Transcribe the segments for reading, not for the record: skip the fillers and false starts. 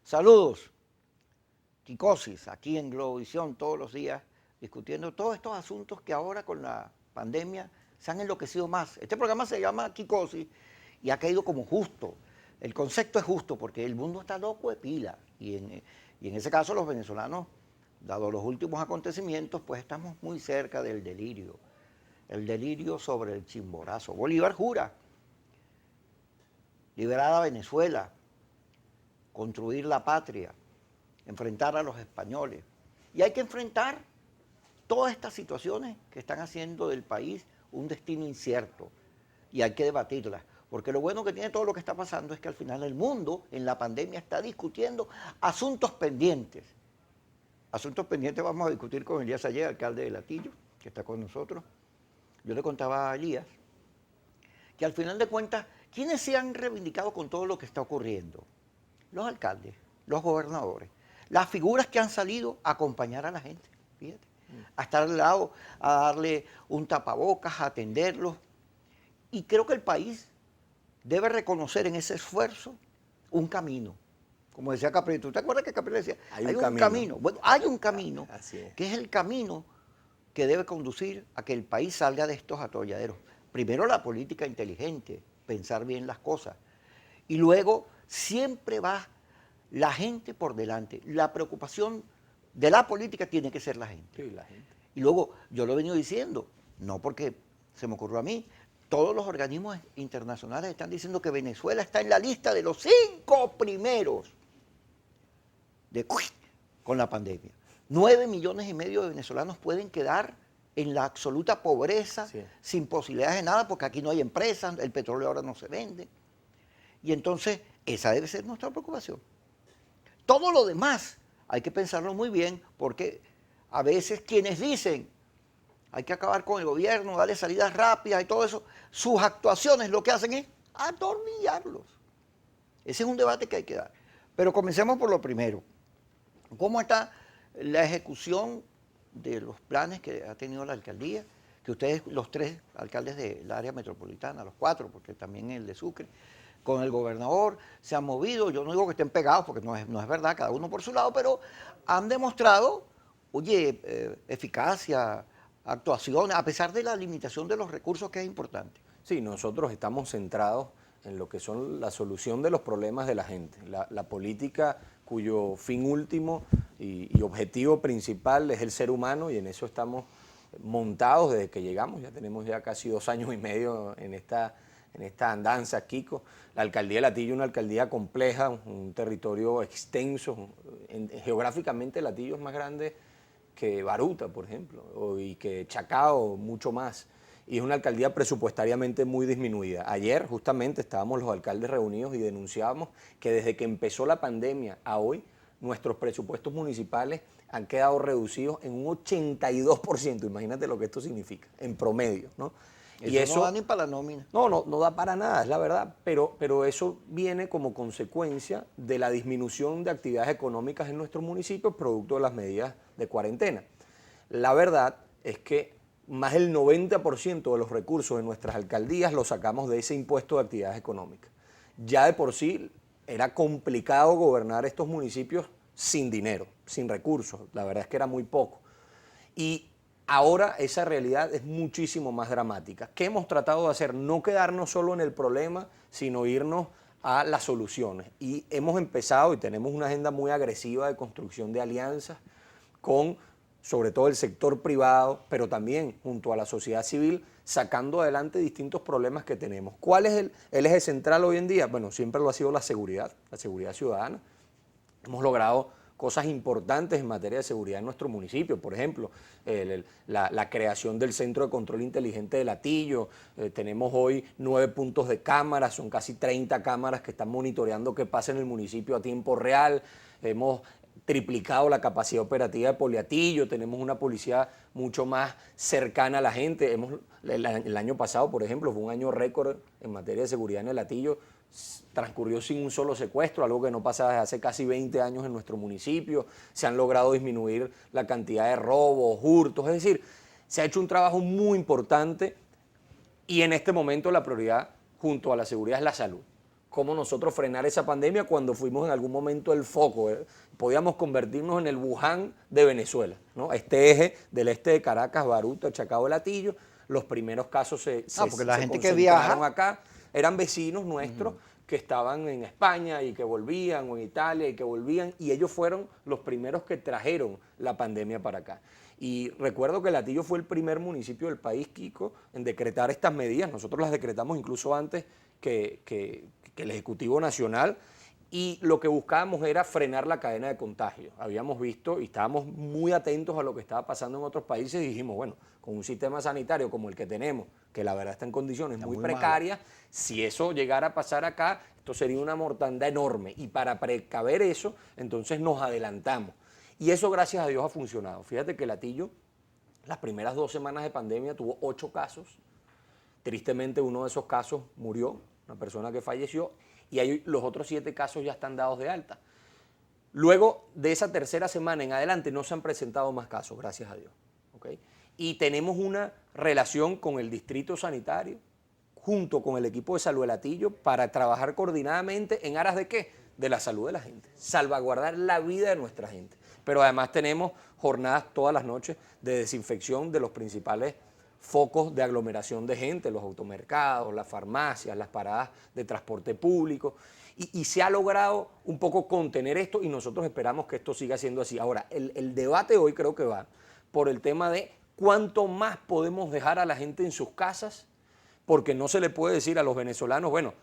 Saludos, Kikosis, aquí en Globovisión todos los días, discutiendo todos estos asuntos que ahora con la pandemia se han enloquecido más. Este programa se llama Kikosis y ha caído como justo. El concepto es justo porque el mundo está loco de pila y en ese caso los venezolanos, dado los últimos acontecimientos, pues estamos muy cerca del delirio. El delirio sobre el Chimborazo. Bolívar jura liberar a Venezuela, construir la patria, enfrentar a los españoles. Y hay que enfrentar todas estas situaciones que están haciendo del país un destino incierto. Y hay que debatirlas. Porque lo bueno que tiene todo lo que está pasando es que al final el mundo en la pandemia está discutiendo asuntos pendientes. Asuntos pendientes vamos a discutir con Elías Ayé, alcalde de Latillo, que está con nosotros. Yo le contaba a Elías que al final de cuentas, ¿quiénes se han reivindicado con todo lo que está ocurriendo? Los alcaldes, los gobernadores, las figuras que han salido a acompañar a la gente, fíjate, a estar al lado, a darle un tapabocas, a atenderlos. Y creo que el país debe reconocer en ese esfuerzo un camino. Como decía Capriles, ¿tú te acuerdas que Capriles decía? Hay Hay un un camino. camino. Bueno, hay un camino Así es. que es el camino que debe conducir a que el país salga de estos atolladeros. Primero la política inteligente, pensar bien las cosas. Y luego siempre va la gente por delante. La preocupación de la política tiene que ser la gente. Sí, la gente. Y luego, yo lo he venido diciendo, no porque se me ocurrió a mí, todos los organismos internacionales están diciendo que Venezuela está en la lista de los 5 primeros con la pandemia. 9,5 millones de venezolanos pueden quedar en la absoluta pobreza, Sí. sin posibilidades de nada, porque aquí no hay empresas, el petróleo ahora no se vende. Y entonces, esa debe ser nuestra preocupación. Todo lo demás hay que pensarlo muy bien, porque a veces quienes dicen hay que acabar con el gobierno, darle salidas rápidas y todo eso, sus actuaciones lo que hacen es atornillarlos. Ese es un debate que hay que dar. Pero comencemos por lo primero. ¿Cómo está la ejecución de los planes que ha tenido la alcaldía? Que ustedes, los 3 alcaldes del área metropolitana, los 4, porque también el de Sucre, con el gobernador, se han movido. Yo no digo que estén pegados, porque no es verdad, cada uno por su lado, pero han demostrado, oye, eficacia, actuación, a pesar de la limitación de los recursos, que es importante. Sí, nosotros estamos centrados en lo que son la solución de los problemas de la gente. La política cuyo fin último y objetivo principal es el ser humano, y en eso estamos montados desde que llegamos. Ya tenemos ya casi 2 años y medio en esta andanza, Kiko. La alcaldía de Latillo es una alcaldía compleja, un territorio extenso. Geográficamente Latillo es más grande que Baruta, por ejemplo, y que Chacao, mucho más. Y es una alcaldía presupuestariamente muy disminuida. Ayer justamente estábamos los alcaldes reunidos y denunciábamos que desde que empezó la pandemia a hoy, nuestros presupuestos municipales han quedado reducidos en un 82%. Imagínate lo que esto significa, en promedio, ¿no? Y eso no da ni para la nómina. No da para nada, es la verdad, pero eso viene como consecuencia de la disminución de actividades económicas en nuestros municipios producto de las medidas de cuarentena. La verdad es que más del 90% de los recursos de nuestras alcaldías los sacamos de ese impuesto de actividades económicas. Ya de por sí era complicado gobernar estos municipios sin dinero, sin recursos, la verdad es que era muy poco. Y ahora esa realidad es muchísimo más dramática. ¿Qué hemos tratado de hacer? No quedarnos solo en el problema, sino irnos a las soluciones. Y hemos empezado y tenemos una agenda muy agresiva de construcción de alianzas con, sobre todo, el sector privado, pero también junto a la sociedad civil, sacando adelante distintos problemas que tenemos. ¿Cuál es el eje central hoy en día? Bueno, siempre lo ha sido la seguridad ciudadana. Hemos logrado cosas importantes en materia de seguridad en nuestro municipio, por ejemplo, la creación del Centro de Control Inteligente de Latillo. Tenemos hoy 9 puntos de cámaras, son casi 30 cámaras que están monitoreando qué pasa en el municipio a tiempo real. Hemos triplicado la capacidad operativa de Poliatillo, tenemos una policía mucho más cercana a la gente. El año pasado, por ejemplo, fue un año récord en materia de seguridad en el Latillo, transcurrió sin un solo secuestro, algo que no pasa desde hace casi 20 años en nuestro municipio. Se han logrado disminuir la cantidad de robos, hurtos, es decir, se ha hecho un trabajo muy importante y en este momento la prioridad junto a la seguridad es la salud. cómo nosotros frenar esa pandemia cuando fuimos en algún momento el foco. Podíamos convertirnos en el Wuhan de Venezuela, ¿no? Este eje del este de Caracas, Baruta, Chacao de Latillo, los primeros casos se Porque la gente que concentraron viaja, acá, eran vecinos nuestros que estaban en España y que volvían, o en Italia y que volvían, y ellos fueron los primeros que trajeron la pandemia para acá. Y recuerdo que Latillo fue el primer municipio del país, Kiko, en decretar estas medidas. Nosotros las decretamos incluso antes que el Ejecutivo Nacional, y lo que buscábamos era frenar la cadena de contagio. Habíamos visto y estábamos muy atentos a lo que estaba pasando en otros países y dijimos, bueno, con un sistema sanitario como el que tenemos, que la verdad está en condiciones muy precarias, si eso llegara a pasar acá, esto sería una mortandad enorme. Y para precaver eso, entonces nos adelantamos. Y eso, gracias a Dios, ha funcionado. Fíjate que Latillo, las primeras 2 semanas de pandemia, tuvo 8 casos. Tristemente, uno de esos casos murió, una persona que falleció, y ahí los otros 7 casos ya están dados de alta. Luego de esa tercera semana en adelante no se han presentado más casos, gracias a Dios. ¿Okay? Y tenemos una relación con el distrito sanitario, junto con el equipo de Salud de Latillo, para trabajar coordinadamente en aras de ¿qué? De la salud de la gente, salvaguardar la vida de nuestra gente. Pero además tenemos jornadas todas las noches de desinfección de los principales focos de aglomeración de gente, los automercados, las farmacias, las paradas de transporte público, y se ha logrado un poco contener esto y nosotros esperamos que esto siga siendo así. Ahora, el debate hoy creo que va por el tema de cuánto más podemos dejar a la gente en sus casas, porque no se le puede decir a los venezolanos, bueno,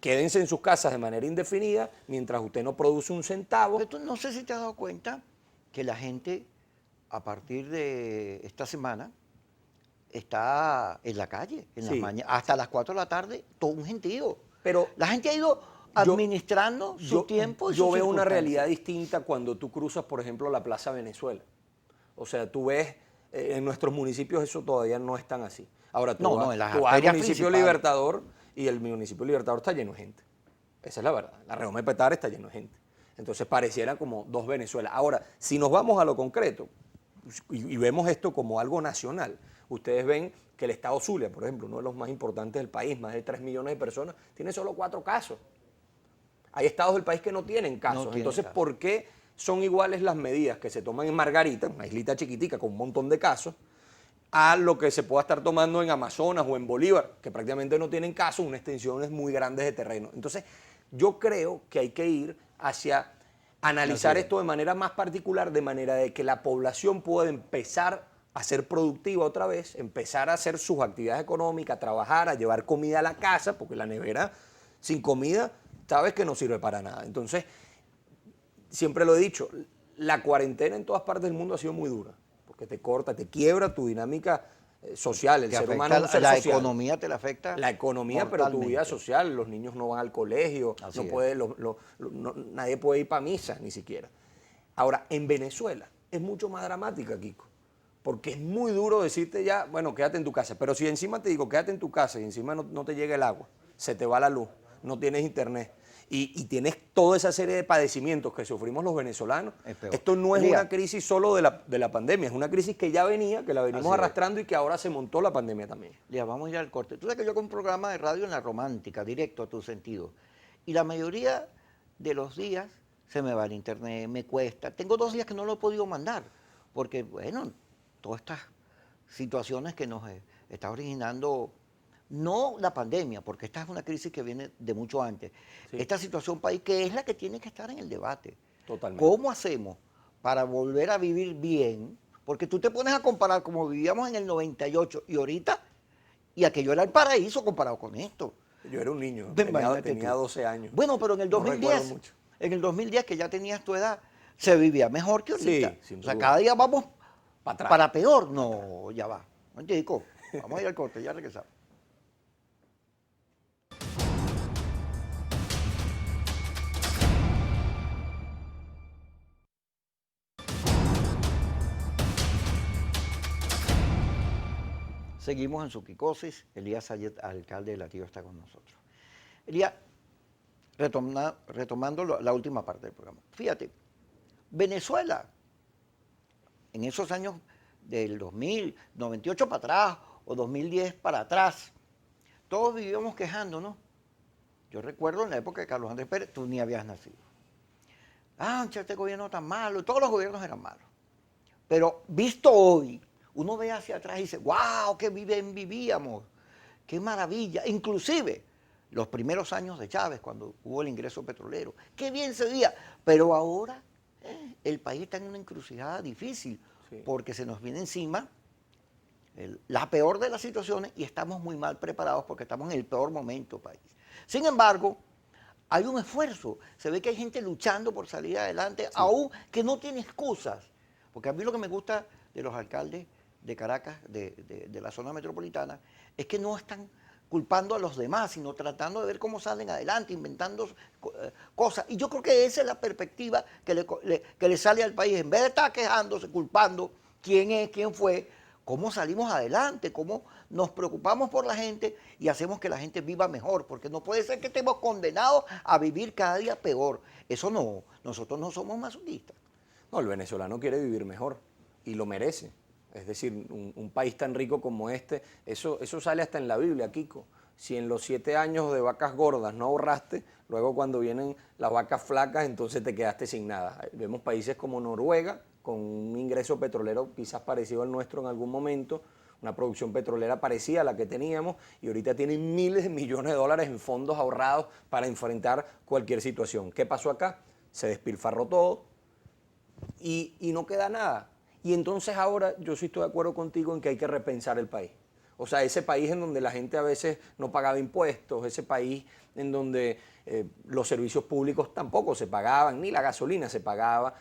quédense en sus casas de manera indefinida mientras usted no produce un centavo. pero tú no sé si te has dado cuenta que la gente, a partir de esta semana, está en la calle, en las Sí, mañanas, hasta las 4 de la tarde, todo un gentío. pero La gente ha ido administrando su tiempo y yo sus veo una realidad circunstancias. distinta cuando tú cruzas, por ejemplo, la Plaza Venezuela. O sea, tú ves, en nuestros municipios eso todavía no es tan así. Ahora No, no, en las tú vas al arterias municipio principales. Libertador y el municipio Libertador está lleno de gente. Esa es la verdad. La Redoma de Petare está lleno de gente. Entonces pareciera como 2 Venezuelas. Ahora, si nos vamos a lo concreto y vemos esto como algo nacional, ustedes ven que el estado Zulia, por ejemplo, uno de los más importantes del país, más de 3 millones de personas, tiene solo 4 casos. Hay estados del país que no tienen casos. No tienen Entonces, casos. ¿por qué son iguales las medidas que se toman en Margarita, una islita chiquitica con un montón de casos, a lo que se pueda estar tomando en Amazonas o en Bolívar, que prácticamente no tienen casos, unas extensiones muy grandes de terreno? Entonces, yo creo que hay que ir hacia analizar esto de manera más particular, de manera de que la población pueda empezar a ser productiva otra vez, empezar a hacer sus actividades económicas, a trabajar, a llevar comida a la casa, porque la nevera sin comida, sabes que no sirve para nada. Entonces, siempre lo he dicho, la cuarentena en todas partes del mundo ha sido muy dura, porque te corta, te quiebra tu dinámica social. El Te ser humano afecta, es un ser la social. economía te la afecta. La economía, pero tu vida mortalmente. social, los niños no van al colegio, Así no es. puede, nadie puede ir para misa ni siquiera. Ahora, en Venezuela es mucho más dramática, Kiko, porque es muy duro decirte ya, bueno, quédate en tu casa, pero si encima te digo, quédate en tu casa y encima no te llega el agua, se te va la luz, no tienes internet y tienes toda esa serie de padecimientos que sufrimos los venezolanos, Es peor. esto no es Elías, una crisis solo de la pandemia, es una crisis que ya venía, que la venimos así es. arrastrando y que ahora se montó la pandemia también. Ya vamos a ir al corte. Tú sabes que yo hago un programa de radio en La Romántica, directo a tu sentido. Y la mayoría de los días se me va el internet, me cuesta. Tengo 2 días que no lo he podido mandar, porque, bueno, todas estas situaciones que nos está originando, no la pandemia, porque esta es una crisis que viene de mucho antes. Sí. Esta situación país que es la que tiene que estar en el debate. Totalmente. ¿Cómo hacemos para volver a vivir bien? Porque tú te pones a comparar como vivíamos en el 98 y ahorita, y aquello era el paraíso comparado con esto. Yo era un niño, Imagínate tenía tú. 12 años. Bueno, pero en el No recuerdo 2010, mucho. en el 2010 que ya tenías tu edad, se vivía mejor que ahorita. Sí, sin O sea, duda. cada día vamos Para atrás. para peor. No, ya va. Chico, vamos a ir al corte, ya regresamos. Seguimos en Suquicosis. Elías Sayet, alcalde de Latillo, está con nosotros. Elías, retomando la última parte del programa. Fíjate, Venezuela, en esos años del 2000, 98 para atrás o 2010 para atrás, todos vivíamos quejándonos. Yo recuerdo en la época de Carlos Andrés Pérez, tú ni habías nacido. Este gobierno tan malo, todos los gobiernos eran malos. Pero visto hoy, uno ve hacia atrás y dice, wow, qué bien vivíamos, qué maravilla. Inclusive los primeros años de Chávez, cuando hubo el ingreso petrolero, qué bien se veía. Pero ahora el país está en una encrucijada difícil, sí, porque se nos viene encima la peor de las situaciones y estamos muy mal preparados porque estamos en el peor momento país. Sin embargo, hay un esfuerzo, se ve que hay gente luchando por salir adelante, sí, aún que no tiene excusas. Porque a mí lo que me gusta de los alcaldes de Caracas, de la zona metropolitana, es que no están culpando a los demás, sino tratando de ver cómo salen adelante, inventando cosas. Y yo creo que esa es la perspectiva que le sale al país. En vez de estar quejándose, culpando quién es, quién fue, cómo salimos adelante, cómo nos preocupamos por la gente y hacemos que la gente viva mejor, porque no puede ser que estemos condenados a vivir cada día peor. Eso no, nosotros no somos masoquistas. No, el venezolano quiere vivir mejor y lo merece. Es decir, un país tan rico como este, eso sale hasta en la Biblia, Kiko. Si en los 7 años de vacas gordas no ahorraste, luego cuando vienen las vacas flacas, entonces te quedaste sin nada. Vemos países como Noruega, con un ingreso petrolero quizás parecido al nuestro en algún momento, una producción petrolera parecida a la que teníamos, y ahorita tienen miles de millones de dólares en fondos ahorrados para enfrentar cualquier situación. ¿Qué pasó acá? Se despilfarró todo y no queda nada. Y entonces ahora yo sí estoy de acuerdo contigo en que hay que repensar el país. O sea, ese país en donde la gente a veces no pagaba impuestos, ese país en donde los servicios públicos tampoco se pagaban, ni la gasolina se pagaba,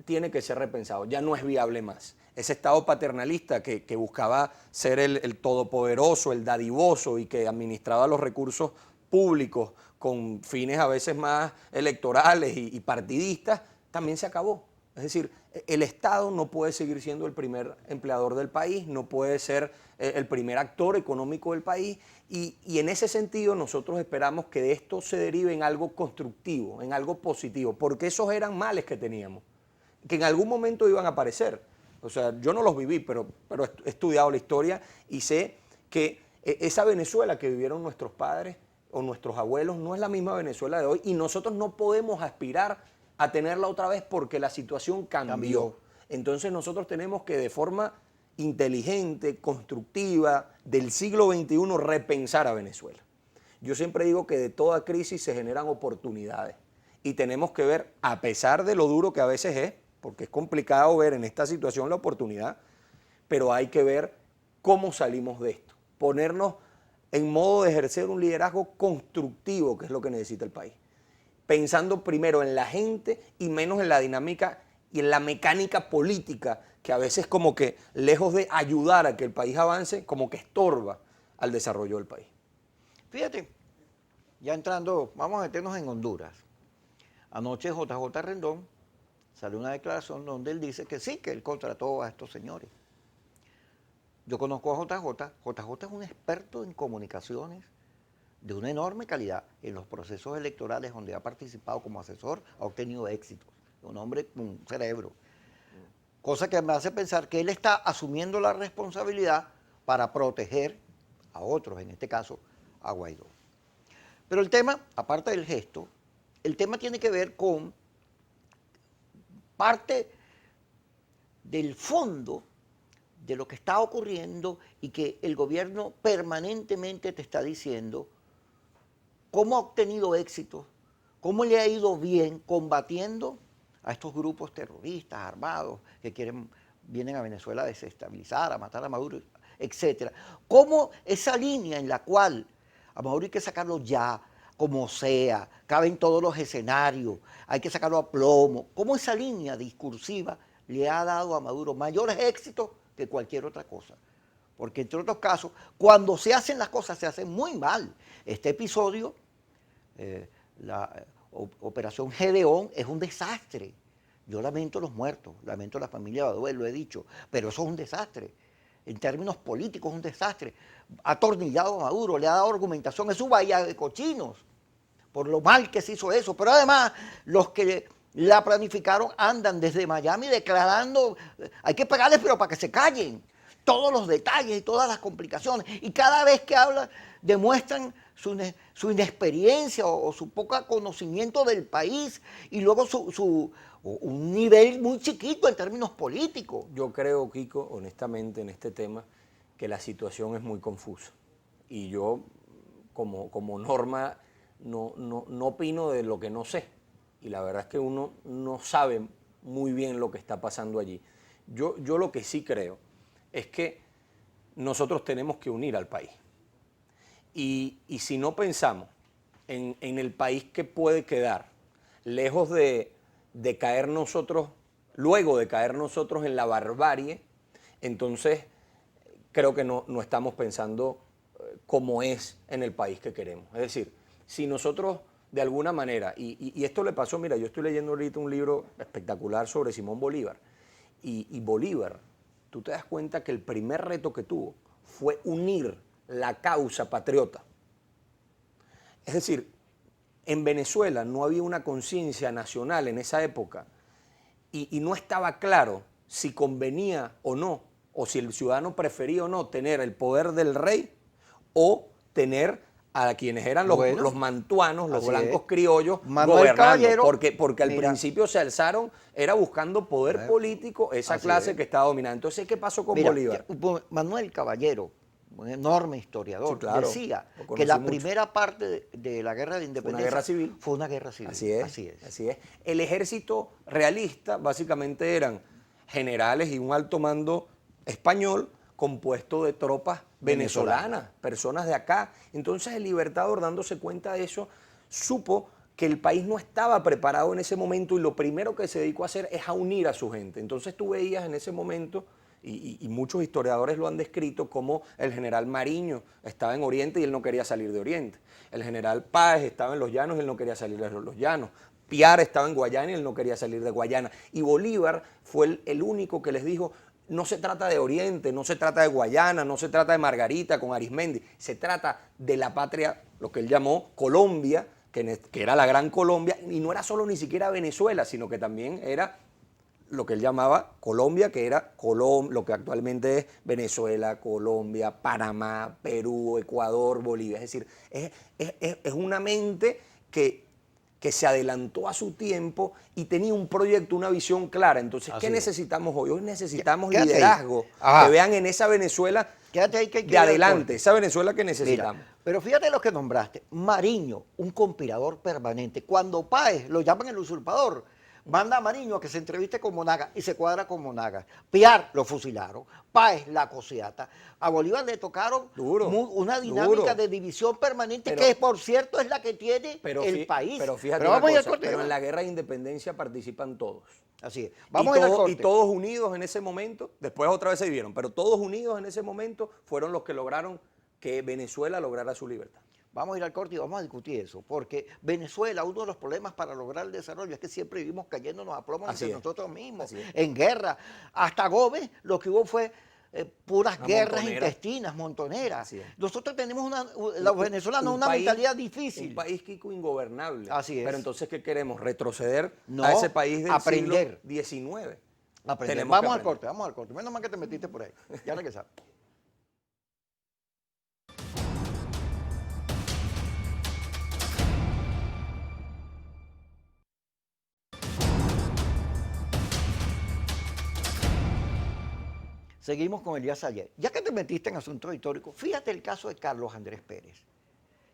tiene que ser repensado. Ya no es viable más. Ese Estado paternalista que buscaba ser el todopoderoso, el dadivoso y que administraba los recursos públicos con fines a veces más electorales y partidistas, también se acabó. Es decir, el Estado no puede seguir siendo el primer empleador del país, no puede ser el primer actor económico del país y en ese sentido nosotros esperamos que de esto se derive en algo constructivo, en algo positivo, porque esos eran males que teníamos, que en algún momento iban a aparecer. O sea, yo no los viví, pero he estudiado la historia y sé que esa Venezuela que vivieron nuestros padres o nuestros abuelos no es la misma Venezuela de hoy y nosotros no podemos aspirar a tenerla otra vez porque la situación cambió. Entonces nosotros tenemos que de forma inteligente, constructiva, del siglo XXI repensar a Venezuela. Yo siempre digo que de toda crisis se generan oportunidades y tenemos que ver, a pesar de lo duro que a veces es, porque es complicado ver en esta situación la oportunidad, pero hay que ver cómo salimos de esto, ponernos en modo de ejercer un liderazgo constructivo, que es lo que necesita el país. Pensando primero en la gente y menos en la dinámica y en la mecánica política, que a veces como que lejos de ayudar a que el país avance, como que estorba al desarrollo del país. Fíjate, ya entrando, vamos a meternos en Honduras. Anoche JJ Rendón salió una declaración donde él dice que sí, que él contrató a estos señores. Yo conozco a JJ, JJ es un experto en comunicaciones, de una enorme calidad en los procesos electorales donde ha participado como asesor, ha obtenido éxitos. Un hombre con un cerebro. Cosa que me hace pensar que él está asumiendo la responsabilidad para proteger a otros, en este caso a Guaidó. Pero el tema, aparte del gesto, el tema tiene que ver con parte del fondo de lo que está ocurriendo y que el gobierno permanentemente te está diciendo cómo ha obtenido éxito, cómo le ha ido bien combatiendo a estos grupos terroristas armados que vienen a Venezuela a desestabilizar, a matar a Maduro, etc. Cómo esa línea en la cual a Maduro hay que sacarlo ya, como sea, cabe en todos los escenarios, hay que sacarlo a plomo, cómo esa línea discursiva le ha dado a Maduro mayores éxitos que cualquier otra cosa. Porque entre otros casos, cuando se hacen las cosas se hacen muy mal. Este episodio, la operación Gedeón, es un desastre. Yo lamento los muertos, lamento la familia Baduel, lo he dicho, pero eso es un desastre. En términos políticos es un desastre. Ha atornillado a Maduro, le ha dado argumentación, es su bahía de cochinos, por lo mal que se hizo eso. Pero además, los que la planificaron andan desde Miami declarando, hay que pegarles pero para que se callen. todos los detalles y todas las complicaciones. Y cada vez que hablan, demuestran su inexperiencia o su poco conocimiento del país y luego un nivel muy chiquito en términos políticos. Yo creo, Kiko, honestamente, en este tema, que la situación es muy confusa. Y yo, como norma, no opino de lo que no sé. Y la verdad es que uno no sabe muy bien lo que está pasando allí. Yo lo que sí creo es que nosotros tenemos que unir al país. Y si no pensamos en el país que puede quedar, lejos de caer nosotros, luego de caer nosotros en la barbarie, entonces creo que no estamos pensando como es en el país que queremos. Es decir, si nosotros de alguna manera, y esto le pasó, mira, yo estoy leyendo ahorita un libro espectacular sobre Simón Bolívar, y Bolívar, tú te das cuenta que el primer reto que tuvo fue unir la causa patriota. Es decir, en Venezuela no había una conciencia nacional en esa época y no estaba claro si convenía o no, o si el ciudadano prefería o no tener el poder del rey o tener a quienes eran los mantuanos, los blancos criollos, Manuel gobernando. Caballero, Porque al principio se alzaron, era buscando poder político, esa clase que estaba dominando. Entonces, ¿qué pasó con Bolívar? Manuel Caballero, un enorme Sí, historiador, claro, decía lo que conocí la mucho. primera parte de la guerra de independencia guerra civil. fue una guerra civil. Así es, así es. El ejército realista básicamente eran generales y un alto mando español compuesto de tropas venezolanas, personas de acá. Entonces el Libertador, dándose cuenta de eso, supo que el país no estaba preparado en ese momento y lo primero que se dedicó a hacer es a unir a su gente. Entonces tú veías en ese momento, y muchos historiadores lo han descrito, como el general Mariño estaba en Oriente y él no quería salir de Oriente. El general Páez estaba en los llanos y él no quería salir de los llanos. Piar estaba en Guayana y él no quería salir de Guayana. Y Bolívar fue el único que les dijo, no se trata de Oriente, no se trata de Guayana, no se trata de Margarita con Arismendi, se trata de la patria, lo que él llamó Colombia, que era la Gran Colombia, y no era solo ni siquiera Venezuela, sino que también era lo que él llamaba Colombia, que era lo que actualmente es Venezuela, Colombia, Panamá, Perú, Ecuador, Bolivia. Es decir, es una mente que se adelantó a su tiempo y tenía un proyecto, una visión clara. Entonces, ¿qué necesitamos hoy? Hoy necesitamos liderazgo, que vean en esa Venezuela de adelante, esa Venezuela que necesitamos. Mira, pero fíjate lo que nombraste. Mariño, un conspirador permanente. Cuando Páez lo llaman el usurpador, manda a Mariño a que se entreviste con Monagas y se cuadra con Monagas. Piar lo fusilaron, Páez la cosiata. A Bolívar le tocaron una dinámica de división permanente que, por cierto, es la que tiene el país. Pero fíjate una cosa, pero en la guerra de independencia participan todos. Así es. Vamos a ir al corte. Y todos unidos en ese momento, después otra vez se dividieron, pero todos unidos en ese momento fueron los que lograron que Venezuela lograra su libertad. Vamos a ir al corte y vamos a discutir eso, porque Venezuela, uno de los problemas para lograr el desarrollo es que siempre vivimos cayéndonos a plomo entre nosotros mismos, en guerra. Hasta Gómez lo que hubo fue puras guerras intestinas, montoneras. Nosotros tenemos los venezolanos una mentalidad difícil. Un país, Kiko, ingobernable. Así es. Pero entonces, ¿qué queremos? ¿Retroceder a ese país del siglo XIX? Aprender. Vamos al corte. Menos mal que te metiste por ahí. Ya regresamos. Seguimos con Elías Sayet. Ya que te metiste en asuntos históricos, fíjate el caso de Carlos Andrés Pérez.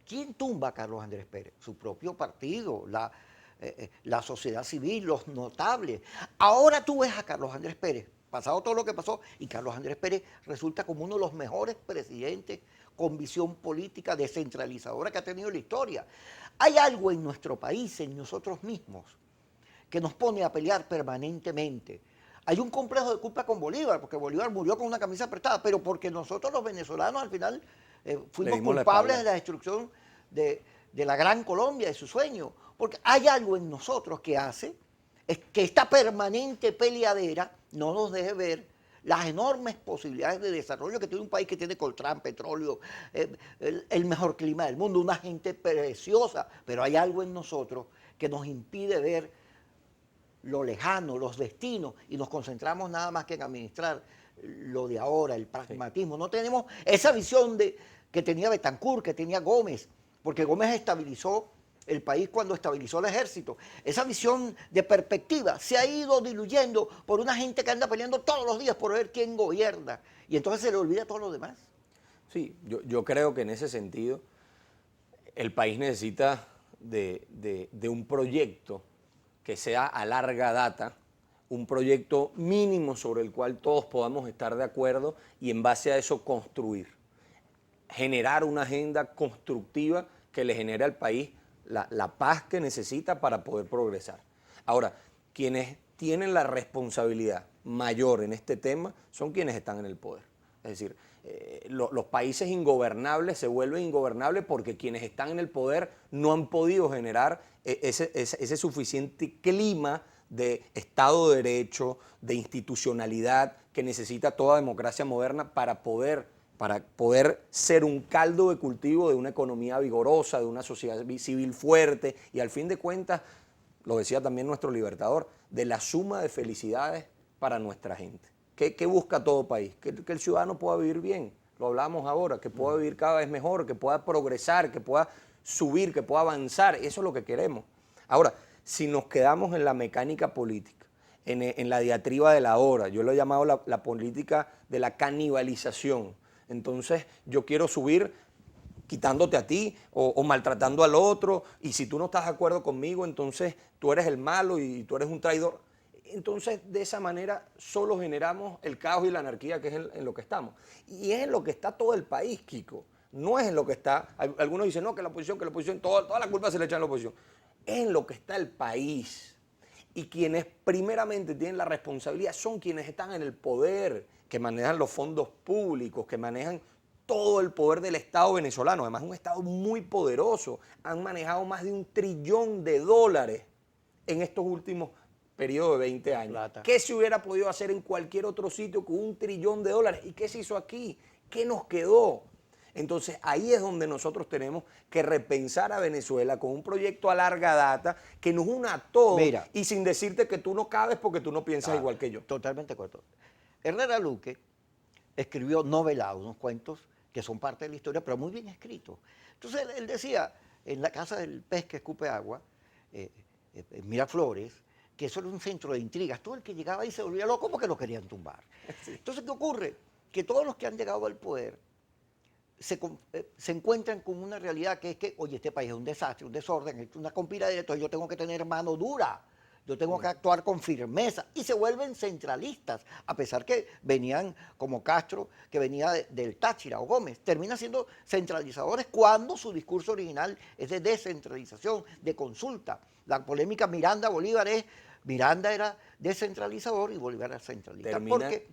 ¿Quién tumba a Carlos Andrés Pérez? Su propio partido, la sociedad civil, los notables. Ahora tú ves a Carlos Andrés Pérez, pasado todo lo que pasó, y Carlos Andrés Pérez resulta como uno de los mejores presidentes con visión política descentralizadora que ha tenido la historia. Hay algo en nuestro país, en nosotros mismos, que nos pone a pelear permanentemente. Hay un complejo de culpa con Bolívar, porque Bolívar murió con una camisa apretada, pero porque nosotros los venezolanos al final fuimos culpables de la destrucción de la Gran Colombia, de su sueño. Porque hay algo en nosotros que hace que esta permanente peleadera no nos deje ver las enormes posibilidades de desarrollo que tiene un país que tiene coltrán, petróleo, el mejor clima del mundo, una gente preciosa, pero hay algo en nosotros que nos impide ver lo lejano, los destinos, y nos concentramos nada más que en administrar lo de ahora, el pragmatismo. No tenemos esa visión que tenía Betancourt, que tenía Gómez, porque Gómez estabilizó el país cuando estabilizó el ejército. Esa visión de perspectiva se ha ido diluyendo por una gente que anda peleando todos los días por ver quién gobierna. Y entonces se le olvida todo lo demás. Sí, yo creo que en ese sentido el país necesita de un proyecto que sea a larga data, un proyecto mínimo sobre el cual todos podamos estar de acuerdo y en base a eso construir, generar una agenda constructiva que le genere al país la paz que necesita para poder progresar. Ahora, quienes tienen la responsabilidad mayor en este tema son quienes están en el poder. Es decir, los países ingobernables se vuelven ingobernables porque quienes están en el poder no han podido generar ese suficiente clima de Estado de Derecho, de institucionalidad que necesita toda democracia moderna para poder ser un caldo de cultivo de una economía vigorosa, de una sociedad civil fuerte y al fin de cuentas, lo decía también nuestro libertador, de la suma de felicidades para nuestra gente. ¿Qué busca todo país? Que el ciudadano pueda vivir bien, lo hablamos ahora, que pueda vivir cada vez mejor, que pueda progresar, que pueda subir, que pueda avanzar, eso es lo que queremos. Ahora, si nos quedamos en la mecánica política, en la diatriba de la hora, yo lo he llamado la política de la canibalización. Entonces yo quiero subir quitándote a ti o maltratando al otro y si tú no estás de acuerdo conmigo, entonces tú eres el malo y tú eres un traidor. Entonces de esa manera solo generamos el caos y la anarquía que es en lo que estamos. Y es en lo que está todo el país, Kiko. No es en lo que está, algunos dicen no, que la oposición, toda la culpa se le echa a la oposición. Es en lo que está el país. Y quienes primeramente tienen la responsabilidad son quienes están en el poder, que manejan los fondos públicos, que manejan todo el poder del Estado venezolano. Además, un Estado muy poderoso. Han manejado más de $1 trillón en estos últimos periodos de 20 años. Plata. ¿Qué se hubiera podido hacer en cualquier otro sitio con $1 trillón? ¿Y qué se hizo aquí? ¿Qué nos quedó? Entonces ahí es donde nosotros tenemos que repensar a Venezuela con un proyecto a larga data que nos una a todos. Mira, y sin decirte que tú no cabes porque tú no piensas igual que yo. Totalmente de acuerdo. Herrera Luque escribió novelado unos cuentos que son parte de la historia, pero muy bien escritos. Entonces él decía, en la casa del pez que escupe agua, Miraflores, que eso era un centro de intrigas. Todo el que llegaba ahí se volvía loco porque lo querían tumbar. Sí. Entonces, ¿qué ocurre? Que todos los que han llegado al poder se encuentran con una realidad que es que, oye, este país es un desastre, un desorden, es una conspiradera, entonces yo tengo que tener mano dura, yo tengo que actuar con firmeza, y se vuelven centralistas, a pesar que venían como Castro, que venía del Táchira, o Gómez, termina siendo centralizadores cuando su discurso original es de descentralización, de consulta. La polémica Miranda-Bolívar es, Miranda era descentralizador y Bolívar era centralista.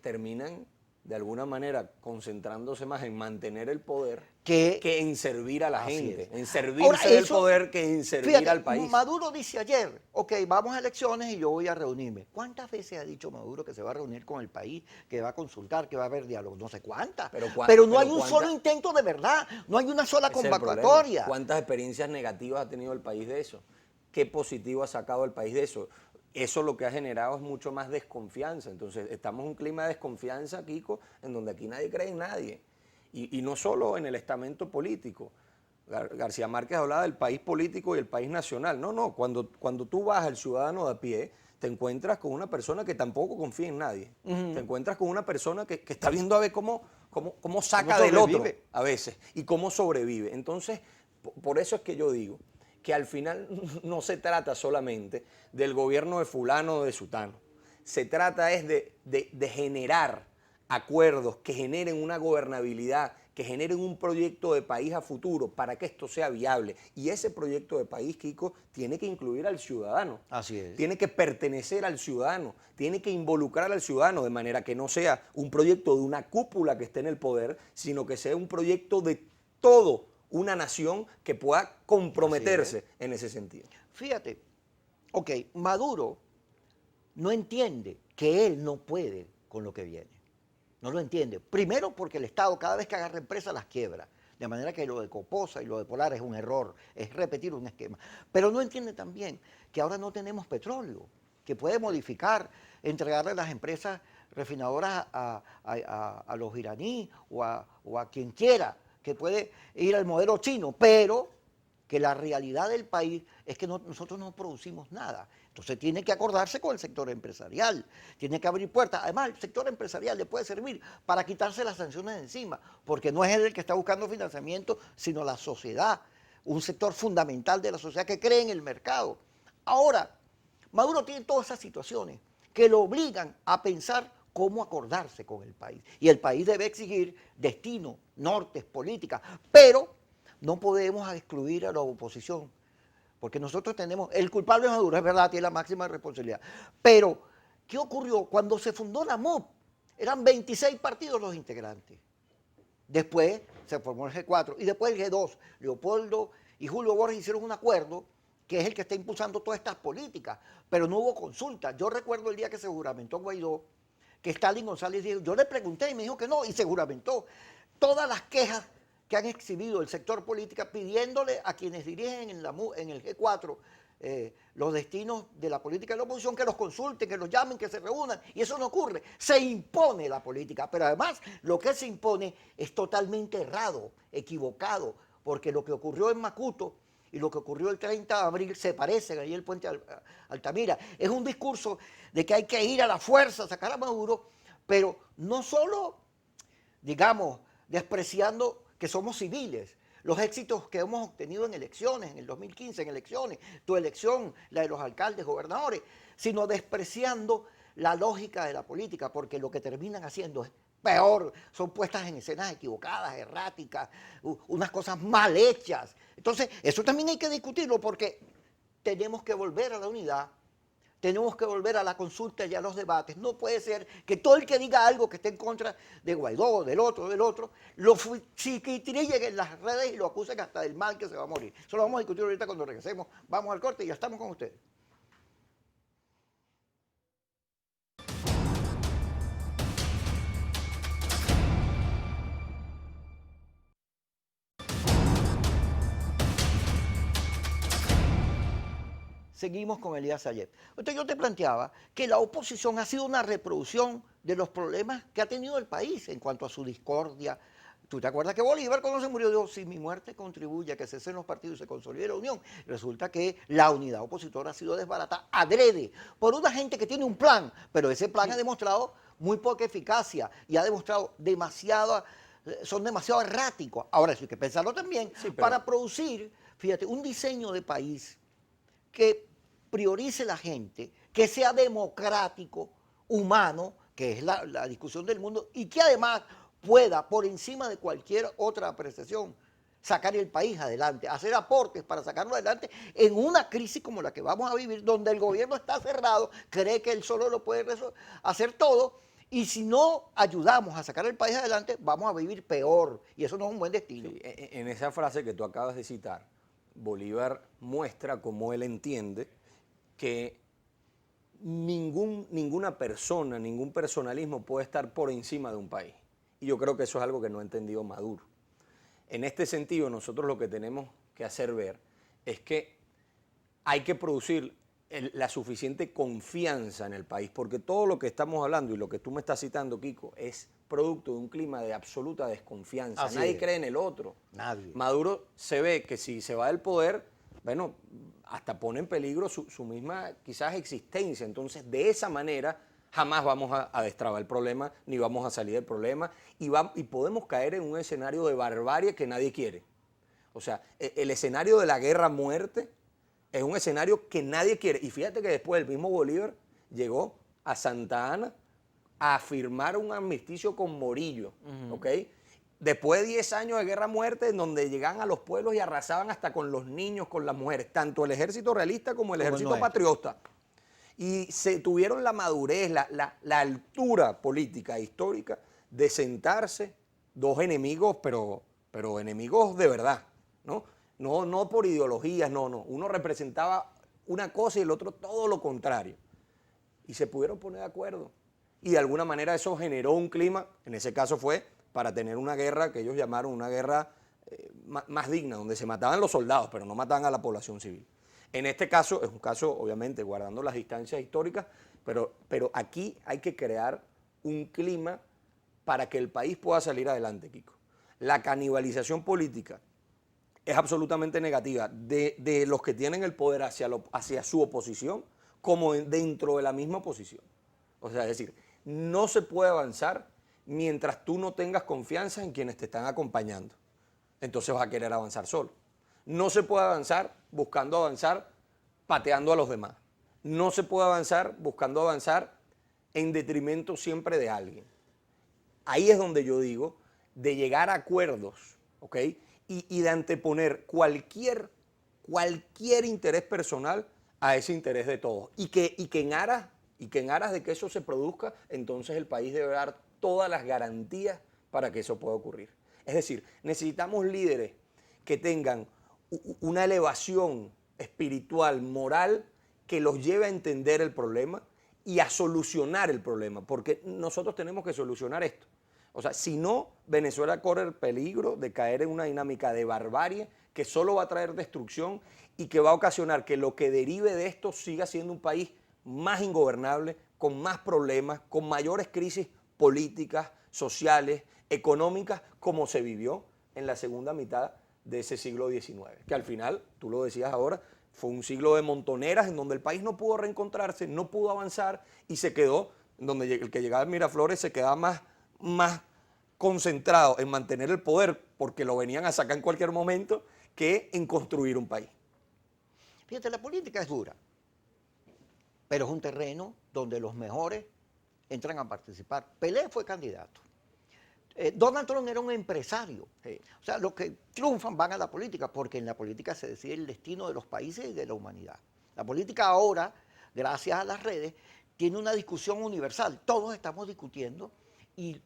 Terminan de alguna manera concentrándose más en mantener el poder que en servir a la gente, en servirse del poder que en servir al país. Maduro dice ayer, ok, vamos a elecciones y yo voy a reunirme. ¿Cuántas veces ha dicho Maduro que se va a reunir con el país, que va a consultar, que va a haber diálogo? No sé cuántas. Pero no hay un solo intento de verdad, no hay una sola convocatoria. ¿Cuántas experiencias negativas ha tenido el país de eso? ¿Qué positivo ha sacado el país de eso? Eso lo que ha generado es mucho más desconfianza. Entonces, estamos en un clima de desconfianza, Kiko, en donde aquí nadie cree en nadie. Y no solo en el estamento político. García Márquez hablaba del país político y el país nacional. No, cuando tú vas al ciudadano de a pie, te encuentras con una persona que tampoco confía en nadie. Te encuentras con una persona que está viendo a ver cómo saca del otro a veces y cómo sobrevive. Entonces, por eso es que yo digo que al final no se trata solamente del gobierno de fulano o de sutano. Se trata es de generar acuerdos que generen una gobernabilidad, que generen un proyecto de país a futuro para que esto sea viable. Y ese proyecto de país, Kiko, tiene que incluir al ciudadano. Así es. Tiene que pertenecer al ciudadano, tiene que involucrar al ciudadano de manera que no sea un proyecto de una cúpula que esté en el poder, sino que sea un proyecto de todo una nación que pueda comprometerse en ese sentido. Fíjate, ok, Maduro no entiende que él no puede con lo que viene. No lo entiende. Primero porque el Estado cada vez que agarra empresas las quiebra. De manera que lo de Coposa y lo de Polar es un error, es repetir un esquema. Pero no entiende también que ahora no tenemos petróleo, que puede modificar, entregarle a las empresas refinadoras a los iraníes o a quien quiera, que puede ir al modelo chino, pero que la realidad del país es que nosotros no producimos nada. Entonces tiene que acordarse con el sector empresarial, tiene que abrir puertas. Además, el sector empresarial le puede servir para quitarse las sanciones de encima, porque no es él el que está buscando financiamiento, sino la sociedad, un sector fundamental de la sociedad que cree en el mercado. Ahora, Maduro tiene todas esas situaciones que lo obligan a pensar cómo acordarse con el país. Y el país debe exigir destino, nortes, políticas, pero no podemos excluir a la oposición, porque nosotros tenemos, el culpable es Maduro, es verdad, tiene la máxima responsabilidad. Pero, ¿qué ocurrió? Cuando se fundó la MOP, eran 26 partidos los integrantes. Después se formó el G4 y después el G2. Leopoldo y Julio Borges hicieron un acuerdo que es el que está impulsando todas estas políticas, pero no hubo consulta. Yo recuerdo el día que se juramentó Guaidó, que Stalin González dijo, yo le pregunté y me dijo que no, y se juramentó. Todas las quejas que han exhibido el sector político pidiéndole a quienes dirigen en el G4 los destinos de la política de la oposición que los consulten, que los llamen, que se reúnan, y eso no ocurre. Se impone la política, pero además lo que se impone es totalmente errado, equivocado, porque lo que ocurrió en Macuto y lo que ocurrió el 30 de abril se parecen, ahí el puente Altamira. Es un discurso de que hay que ir a la fuerza, sacar a Maduro, pero no solo, digamos, despreciando que somos civiles, los éxitos que hemos obtenido en elecciones, en el 2015, en elecciones, tu elección, la de los alcaldes, gobernadores, sino despreciando la lógica de la política, porque lo que terminan haciendo es peor, son puestas en escenas equivocadas, erráticas, unas cosas mal hechas. Entonces, eso también hay que discutirlo porque tenemos que volver a la unidad, tenemos que volver a la consulta y a los debates. No puede ser que todo el que diga algo que esté en contra de Guaidó, del otro, lo chiquitillen en las redes y lo acusen hasta del mal que se va a morir. Eso lo vamos a discutir ahorita cuando regresemos. Vamos al corte y ya estamos con ustedes. Seguimos con Elías Sayet. Entonces yo te planteaba que la oposición ha sido una reproducción de los problemas que ha tenido el país en cuanto a su discordia. ¿Tú te acuerdas que Bolívar cuando se murió dijo, si mi muerte contribuye a que cesen los partidos y se consolide la unión? Resulta que la unidad opositora ha sido desbaratada adrede por una gente que tiene un plan, pero ese plan ha demostrado muy poca eficacia y ha demostrado son demasiado erráticos. Ahora eso hay que pensarlo también para producir, fíjate, un diseño de país que priorice la gente, que sea democrático, humano, que es la discusión del mundo, y que además pueda, por encima de cualquier otra apreciación, sacar el país adelante, hacer aportes para sacarlo adelante en una crisis como la que vamos a vivir, donde el gobierno está cerrado, cree que él solo lo puede hacer todo, y si no ayudamos a sacar el país adelante, vamos a vivir peor, y eso no es un buen destino. Sí, en esa frase que tú acabas de citar, Bolívar muestra cómo él entiende que ninguna persona, ningún personalismo puede estar por encima de un país. Y yo creo que eso es algo que no ha entendido Maduro. En este sentido, nosotros lo que tenemos que hacer ver es que hay que producir la suficiente confianza en el país, porque todo lo que estamos hablando y lo que tú me estás citando, Kiko, es producto de un clima de absoluta desconfianza. Así Nadie es. cree en el otro. Nadie. Maduro se ve que si se va del poder, bueno, hasta pone en peligro su misma quizás existencia. Entonces, de esa manera jamás vamos a destrabar el problema, ni vamos a salir del problema, y podemos caer en un escenario de barbarie que nadie quiere. O sea, el escenario de la guerra-muerte es un escenario que nadie quiere. Y fíjate que después el mismo Bolívar llegó a Santa Ana a firmar un armisticio con Morillo, ¿ok? Después de 10 años de guerra-muerte, en donde llegaban a los pueblos y arrasaban hasta con los niños, con las mujeres, tanto el ejército realista como el ejército patriota. Y se tuvieron la madurez, la altura política e histórica de sentarse dos enemigos, pero enemigos de verdad, ¿no? No por ideologías, no. Uno representaba una cosa y el otro todo lo contrario. Y se pudieron poner de acuerdo. Y de alguna manera eso generó un clima, en ese caso fue para tener una guerra que ellos llamaron una guerra más digna, donde se mataban los soldados, pero no mataban a la población civil. En este caso, es un caso obviamente guardando las distancias históricas, pero aquí hay que crear un clima para que el país pueda salir adelante, Kiko. La canibalización política es absolutamente negativa de los que tienen el poder hacia su oposición como dentro de la misma oposición. O sea, es decir, no se puede avanzar mientras tú no tengas confianza en quienes te están acompañando. Entonces vas a querer avanzar solo. No se puede avanzar buscando avanzar pateando a los demás. No se puede avanzar buscando avanzar en detrimento siempre de alguien. Ahí es donde yo digo de llegar a acuerdos, ¿ok? Y de anteponer cualquier interés personal a ese interés de todos. Y que en aras de que eso se produzca, entonces el país debe dar todas las garantías para que eso pueda ocurrir. Es decir, necesitamos líderes que tengan una elevación espiritual, moral, que los lleve a entender el problema y a solucionar el problema, porque nosotros tenemos que solucionar esto. O sea, si no, Venezuela corre el peligro de caer en una dinámica de barbarie que solo va a traer destrucción y que va a ocasionar que lo que derive de esto siga siendo un país más ingobernable, con más problemas, con mayores crisis políticas, sociales, económicas, como se vivió en la segunda mitad de ese siglo XIX, que al final, tú lo decías ahora, fue un siglo de montoneras en donde el país no pudo reencontrarse, no pudo avanzar y se quedó, donde el que llegaba a Miraflores se quedaba más concentrado en mantener el poder porque lo venían a sacar en cualquier momento que en construir un país. Fíjate, la política es dura, pero es un terreno donde los mejores entran a participar. Pelé fue candidato. Donald Trump era un empresario. Sí. O sea, los que triunfan van a la política, porque en la política se decide el destino de los países y de la humanidad. La política ahora, gracias a las redes, tiene una discusión universal. Todos estamos discutiendo y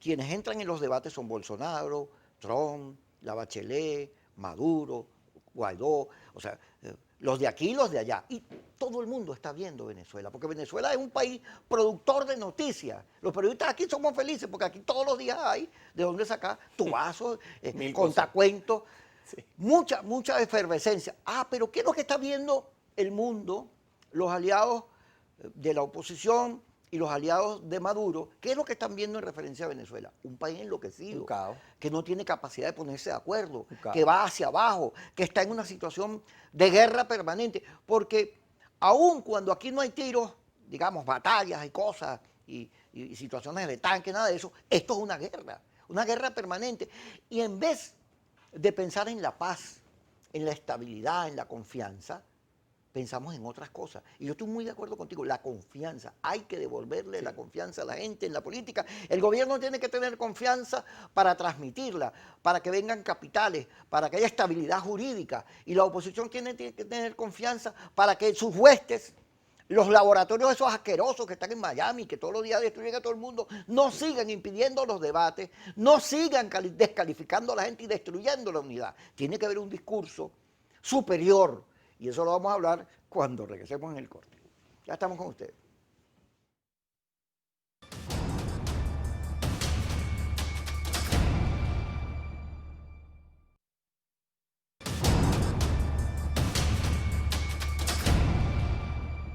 quienes entran en los debates son Bolsonaro, Trump, la Bachelet, Maduro, Guaidó, o sea, los de aquí y los de allá. Y todo el mundo está viendo Venezuela, porque Venezuela es un país productor de noticias. Los periodistas aquí somos felices, porque aquí todos los días hay de dónde sacar tubazos, contacuentos, sí. mucha efervescencia. Pero ¿qué es lo que está viendo el mundo, los aliados de la oposición y los aliados de Maduro? ¿Qué es lo que están viendo en referencia a Venezuela? Un país enloquecido, que no tiene capacidad de ponerse de acuerdo, que va hacia abajo, que está en una situación de guerra permanente, porque aun cuando aquí no hay tiros, digamos, batallas y cosas, y situaciones de tanque, nada de eso, esto es una guerra permanente. Y en vez de pensar en la paz, en la estabilidad, en la confianza, pensamos en otras cosas. Y yo estoy muy de acuerdo contigo, la confianza. Hay que devolverle la confianza a la gente en la política. El gobierno tiene que tener confianza para transmitirla, para que vengan capitales, para que haya estabilidad jurídica. Y la oposición tiene que tener confianza para que sus huestes, los laboratorios esos asquerosos que están en Miami, que todos los días destruyen a todo el mundo, no sigan impidiendo los debates, no sigan descalificando a la gente y destruyendo la unidad. Tiene que haber un discurso superior. Y eso lo vamos a hablar cuando regresemos en el corte. Ya estamos con ustedes.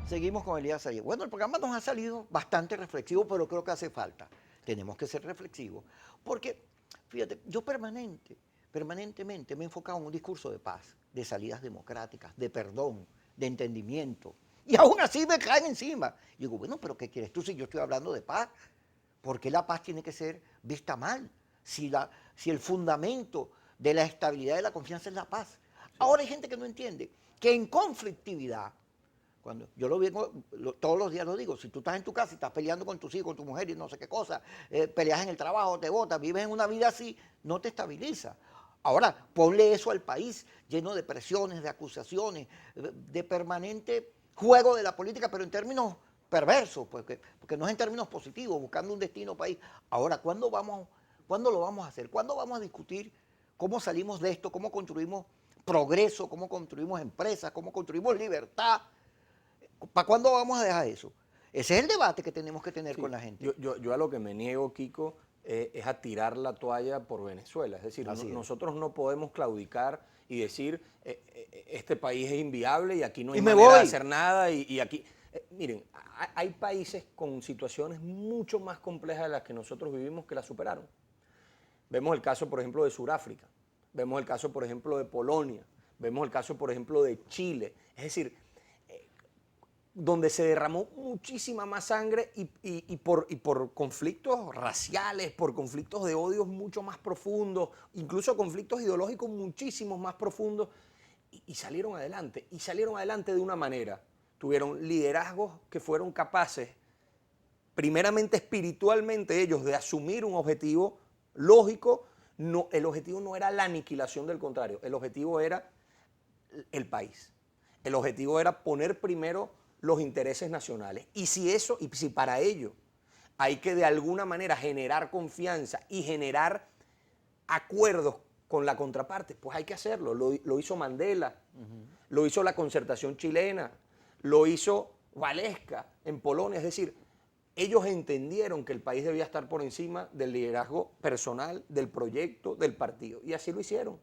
Seguimos con Elías Sayegh. Bueno, el programa nos ha salido bastante reflexivo, pero creo que hace falta. Tenemos que ser reflexivos. Porque, fíjate, yo permanentemente me he enfocado en un discurso de paz, de salidas democráticas, de perdón, de entendimiento. Y aún así me caen encima. Y digo, bueno, pero ¿qué quieres tú si yo estoy hablando de paz? ¿Por qué la paz tiene que ser vista mal? Si el fundamento de la estabilidad y de la confianza es la paz. Sí. Ahora hay gente que no entiende que en conflictividad, cuando yo lo digo, todos los días lo digo, si tú estás en tu casa y estás peleando con tus hijos, con tu mujer y no sé qué cosa, peleas en el trabajo, te botas, vives en una vida así, no te estabiliza. Ahora, ponle eso al país lleno de presiones, de acusaciones, de permanente juego de la política, pero en términos perversos, porque no es en términos positivos, buscando un destino país. Ahora, ¿cuándo lo vamos a hacer? ¿Cuándo vamos a discutir cómo salimos de esto, cómo construimos progreso, cómo construimos empresas, cómo construimos libertad? ¿Para cuándo vamos a dejar eso? Ese es el debate que tenemos que tener con la gente. Yo a lo que me niego, Kiko, es a tirar la toalla por Venezuela. Es decir, nosotros no podemos claudicar y decir, este país es inviable y aquí no hay manera de hacer nada y aquí... Miren, hay países con situaciones mucho más complejas de las que nosotros vivimos que las superaron. Vemos el caso, por ejemplo, de Sudáfrica, vemos el caso, por ejemplo, de Polonia, vemos el caso, por ejemplo, de Chile. Es decir, donde se derramó muchísima más sangre y por conflictos raciales, por conflictos de odios mucho más profundos, incluso conflictos ideológicos muchísimos más profundos, y salieron adelante. Y salieron adelante de una manera. Tuvieron liderazgos que fueron capaces, primeramente espiritualmente ellos, de asumir un objetivo lógico. No, el objetivo no era la aniquilación, del contrario, el objetivo era el país. El objetivo era poner primero los intereses nacionales. Y si para ello hay que de alguna manera generar confianza y generar acuerdos con la contraparte, pues hay que hacerlo. Lo hizo Mandela, lo hizo la Concertación chilena, lo hizo Waleska en Polonia. Es decir, ellos entendieron que el país debía estar por encima del liderazgo personal, del proyecto, del partido. Y así lo hicieron.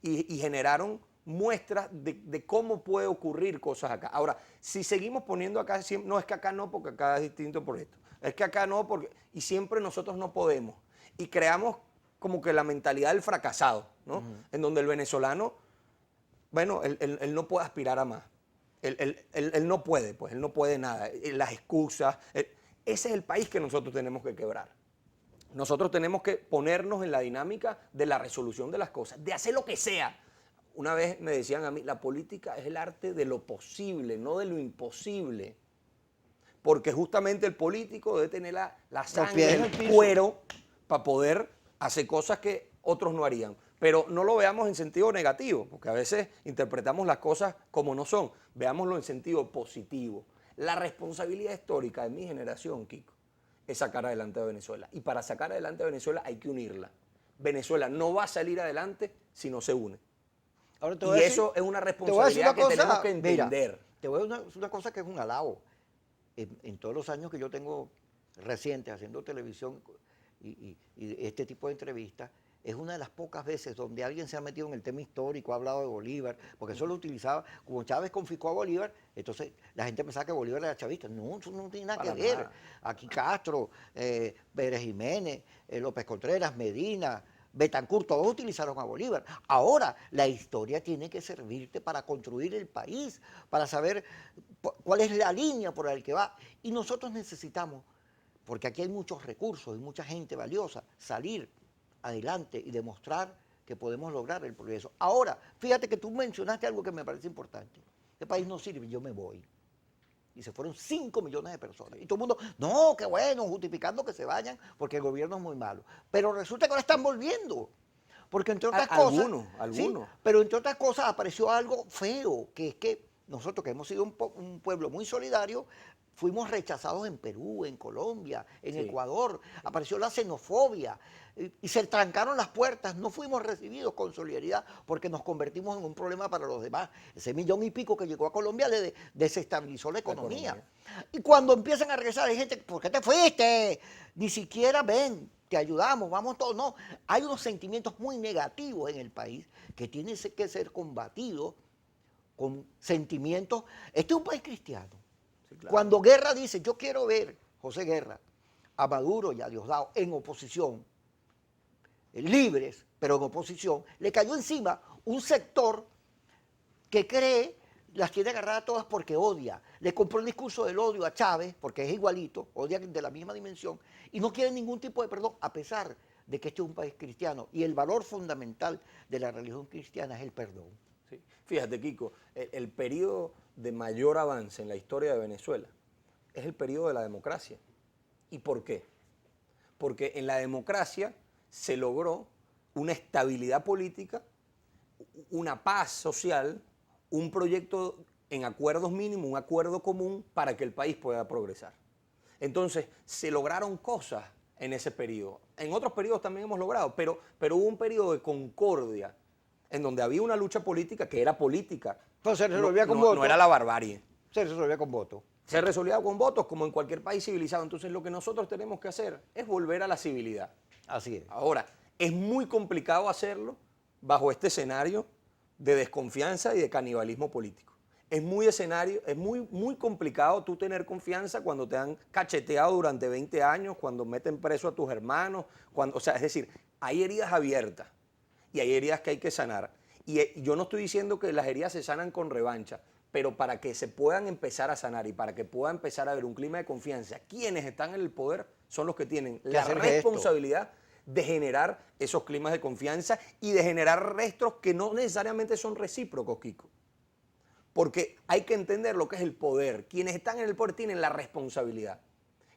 Y generaron muestras de cómo puede ocurrir cosas acá. Ahora, si seguimos poniendo acá, no es que acá no, porque acá es distinto por esto. Es que acá no, porque... Y siempre nosotros no podemos. Y creamos como que la mentalidad del fracasado, ¿no? En donde el venezolano, bueno, él no puede aspirar a más. Él no puede, pues, él no puede nada. Las excusas. Ese es el país que nosotros tenemos que quebrar. Nosotros tenemos que ponernos en la dinámica de la resolución de las cosas, de hacer lo que sea. Una vez me decían a mí, la política es el arte de lo posible, no de lo imposible. Porque justamente el político debe tener la sangre, el cuero, para poder hacer cosas que otros no harían. Pero no lo veamos en sentido negativo, porque a veces interpretamos las cosas como no son. Veámoslo en sentido positivo. La responsabilidad histórica de mi generación, Kiko, es sacar adelante a Venezuela. Y para sacar adelante a Venezuela hay que unirla. Venezuela no va a salir adelante si no se une. Ahora Y eso es una responsabilidad que tenemos que entender. Mira, te voy a decir una cosa que es un halago. En todos los años que yo tengo recientes haciendo televisión y este tipo de entrevistas, es una de las pocas veces donde alguien se ha metido en el tema histórico, ha hablado de Bolívar, porque eso lo utilizaba, como Chávez confiscó a Bolívar, entonces la gente pensaba que Bolívar era chavista. No, eso no tiene nada que ver. Nada. Aquí Castro, Pérez Jiménez, López Contreras, Medina, Betancourt, todos utilizaron a Bolívar. Ahora, la historia tiene que servirte para construir el país, para saber cuál es la línea por la que va. Y nosotros necesitamos, porque aquí hay muchos recursos y mucha gente valiosa, salir adelante y demostrar que podemos lograr el progreso. Ahora, fíjate que tú mencionaste algo que me parece importante. Este país no sirve, yo me voy. Y se fueron 5 millones de personas. Y todo el mundo, no, qué bueno, justificando que se vayan porque el gobierno es muy malo. Pero resulta que ahora están volviendo. Porque entre otras cosas... Algunos. ¿sí? Pero entre otras cosas apareció algo feo, que es que nosotros que hemos sido un pueblo muy solidario, fuimos rechazados en Perú, en Colombia, en Ecuador. Apareció la xenofobia y se trancaron las puertas. No fuimos recibidos con solidaridad porque nos convertimos en un problema para los demás. Ese 1,000,000 y pico que llegó a Colombia le desestabilizó la economía. Y cuando empiezan a regresar, hay gente, ¿por qué te fuiste? Ni siquiera ven, te ayudamos, vamos todos. No, hay unos sentimientos muy negativos en el país que tienen que ser combatidos con sentimientos. Este es un país cristiano. Sí, claro. Cuando Guerra dice, yo quiero ver, José Guerra, a Maduro y a Diosdado en oposición, libres, pero en oposición, le cayó encima un sector que cree, las tiene agarradas todas porque odia. Le compró el discurso del odio a Chávez, porque es igualito, odia de la misma dimensión, y no quiere ningún tipo de perdón, a pesar de que este es un país cristiano. Y el valor fundamental de la religión cristiana es el perdón. Sí. Fíjate, Kiko, el periodo de mayor avance en la historia de Venezuela es el periodo de la democracia. ¿Y por qué? Porque en la democracia se logró una estabilidad política, una paz social, un proyecto en acuerdos mínimos, un acuerdo común para que el país pueda progresar. Entonces, se lograron cosas en ese periodo. En otros periodos también hemos logrado, pero hubo un periodo de concordia en donde había una lucha política que era política. Pero se resolvía con votos. No era la barbarie. Se resolvía con votos. Se resolvía con votos, como en cualquier país civilizado. Entonces, lo que nosotros tenemos que hacer es volver a la civilidad. Así es. Ahora, es muy complicado hacerlo bajo este escenario de desconfianza y de canibalismo político. es muy complicado tú tener confianza cuando te han cacheteado durante 20 años, cuando meten preso a tus hermanos, o sea, es decir, hay heridas abiertas y hay heridas que hay que sanar. Y yo no estoy diciendo que las heridas se sanan con revancha, pero para que se puedan empezar a sanar y para que pueda empezar a haber un clima de confianza, quienes están en el poder son los que tienen Que la hacer gesto. responsabilidad de generar esos climas de confianza y de generar restos que no necesariamente son recíprocos, Kiko. Porque hay que entender lo que es el poder. Quienes están en el poder tienen la responsabilidad.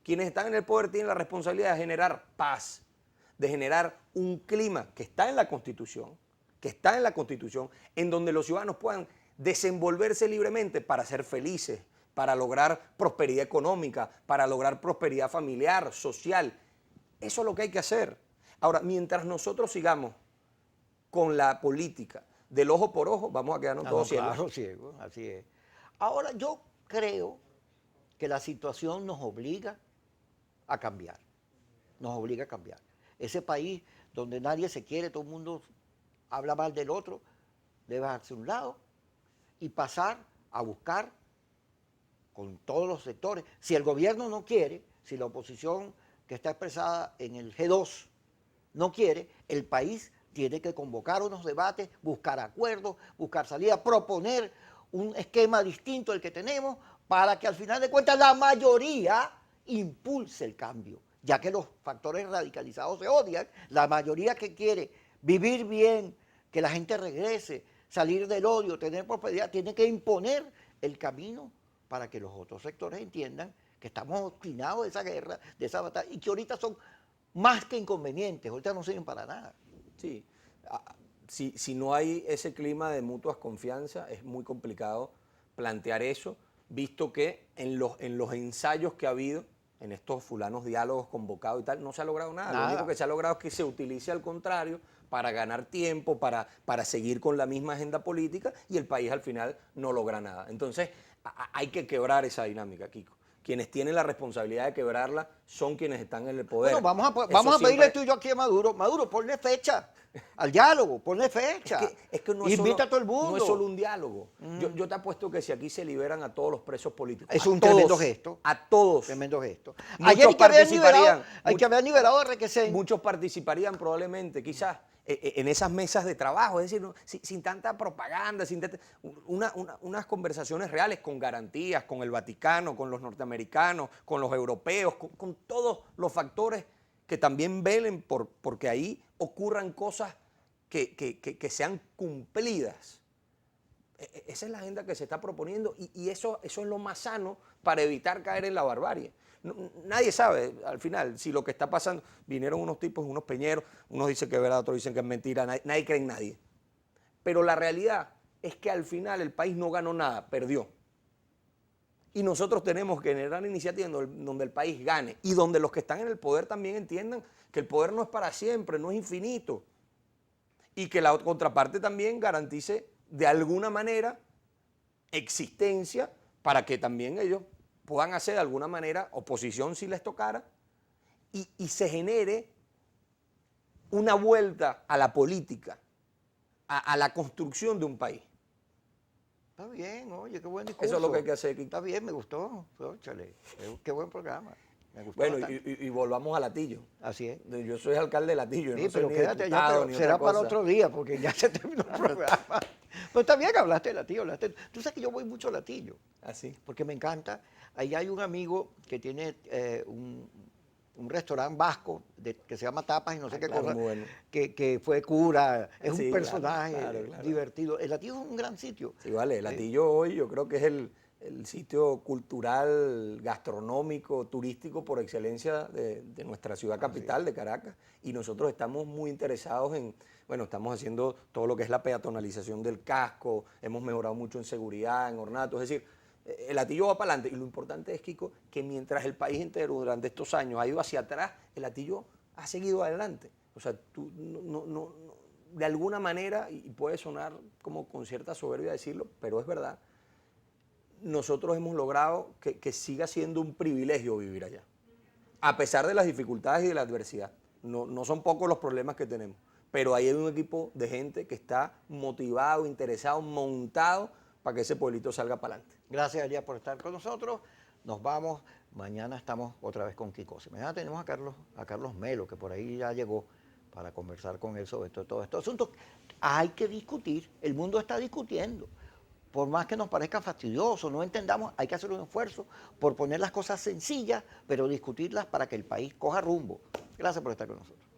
Quienes están en el poder tienen la responsabilidad de generar paz, de generar un clima que está en la Constitución, en donde los ciudadanos puedan desenvolverse libremente para ser felices, para lograr prosperidad económica, para lograr prosperidad familiar, social. Eso es lo que hay que hacer. Ahora, mientras nosotros sigamos con la política del ojo por ojo, vamos a quedarnos todos ciegos. Claro, ciegos, así es. Ahora, yo creo que la situación nos obliga a cambiar. Nos obliga a cambiar. Ese país donde nadie se quiere, todo el mundo habla mal del otro, debe hacerse a un lado y pasar a buscar con todos los sectores. Si el gobierno no quiere, si la oposición que está expresada en el G2 no quiere, el país tiene que convocar unos debates, buscar acuerdos, buscar salida, proponer un esquema distinto al que tenemos para que al final de cuentas la mayoría impulse el cambio, ya que los factores radicalizados se odian, la mayoría que quiere vivir bien, que la gente regrese, salir del odio, tener prosperidad, tiene que imponer el camino para que los otros sectores entiendan que estamos obstinados de esa guerra, de esa batalla, y que ahorita son más que inconvenientes, ahorita no sirven para nada. Sí, si no hay ese clima de mutuas confianza, es muy complicado plantear eso, visto que en los ensayos que ha habido, en estos fulanos diálogos convocados y tal, no se ha logrado nada. Lo único que se ha logrado es que se utilice al contrario para ganar tiempo, para seguir con la misma agenda política y el país al final no logra nada. Entonces, hay que quebrar esa dinámica, Kiko. Quienes tienen la responsabilidad de quebrarla son quienes están en el poder. Bueno, vamos a pedirle tú y yo aquí a Maduro. Maduro, ponle fecha al diálogo, ponle fecha. Es que no invita a todo el mundo. No es solo un diálogo. Yo te apuesto que si aquí se liberan a todos los presos políticos, es un tremendo gesto. A todos. Tremendo gesto. Ayer que habían liberado a Requesén. Muchos participarían probablemente, quizás, en esas mesas de trabajo, es decir, sin tanta propaganda, unas conversaciones reales con garantías, con el Vaticano, con los norteamericanos, con los europeos, con todos los factores que también velen porque ahí ocurran cosas que sean cumplidas. Esa es la agenda que se está proponiendo y eso es lo más sano para evitar caer en la barbarie. Nadie sabe al final si lo que está pasando, vinieron unos tipos, unos peñeros, unos dicen que es verdad, otros dicen que es mentira, nadie cree en nadie. Pero la realidad es que al final el país no ganó nada, perdió. Y nosotros tenemos que generar iniciativas donde el país gane y donde los que están en el poder también entiendan que el poder no es para siempre, no es infinito. Y que la contraparte también garantice de alguna manera existencia para que también ellos puedan hacer de alguna manera oposición si les tocara y se genere una vuelta a la política, a la construcción de un país. Está bien, oye, qué buen discurso. Eso es lo que hay que hacer, Kiko. Está bien, me gustó. Óchale, qué buen programa. Me gustó bueno, bastante. y volvamos a Latillo. Así es. Yo soy alcalde de Latillo. Sí, no pero soy quédate allá, diputado, pero ni será otra para cosa. otro día, porque ya se terminó el programa. Pero está bien que hablaste de Latillo. Tú sabes que yo voy mucho a Latillo. Así. Porque me encanta. Ahí hay un amigo que tiene un restaurante vasco que se llama Tapas y no sé qué claro, cosa, muy bueno. que fue cura, es Sí, un personaje claro. divertido. El Latillo es un gran sitio. Sí, vale, Latillo hoy yo creo que es el sitio cultural, gastronómico, turístico por excelencia de nuestra ciudad capital, de Caracas, y nosotros estamos muy interesados estamos haciendo todo lo que es la peatonalización del casco, hemos mejorado mucho en seguridad, en ornatos, es decir, el Latillo va para adelante y lo importante es, Kiko, que mientras el país entero durante estos años ha ido hacia atrás, el Latillo ha seguido adelante. O sea, tú no, de alguna manera, y puede sonar como con cierta soberbia decirlo, pero es verdad, nosotros hemos logrado que siga siendo un privilegio vivir allá, a pesar de las dificultades y de la adversidad. No son pocos los problemas que tenemos, pero ahí hay un equipo de gente que está motivado, interesado, montado para que ese pueblito salga para adelante. Gracias, Elías, por estar con nosotros. Nos vamos. Mañana estamos otra vez con Kikosi. Mañana tenemos a Carlos Melo, que por ahí ya llegó para conversar con él sobre todos estos asuntos. Hay que discutir. El mundo está discutiendo. Por más que nos parezca fastidioso, no entendamos, hay que hacer un esfuerzo por poner las cosas sencillas, pero discutirlas para que el país coja rumbo. Gracias por estar con nosotros.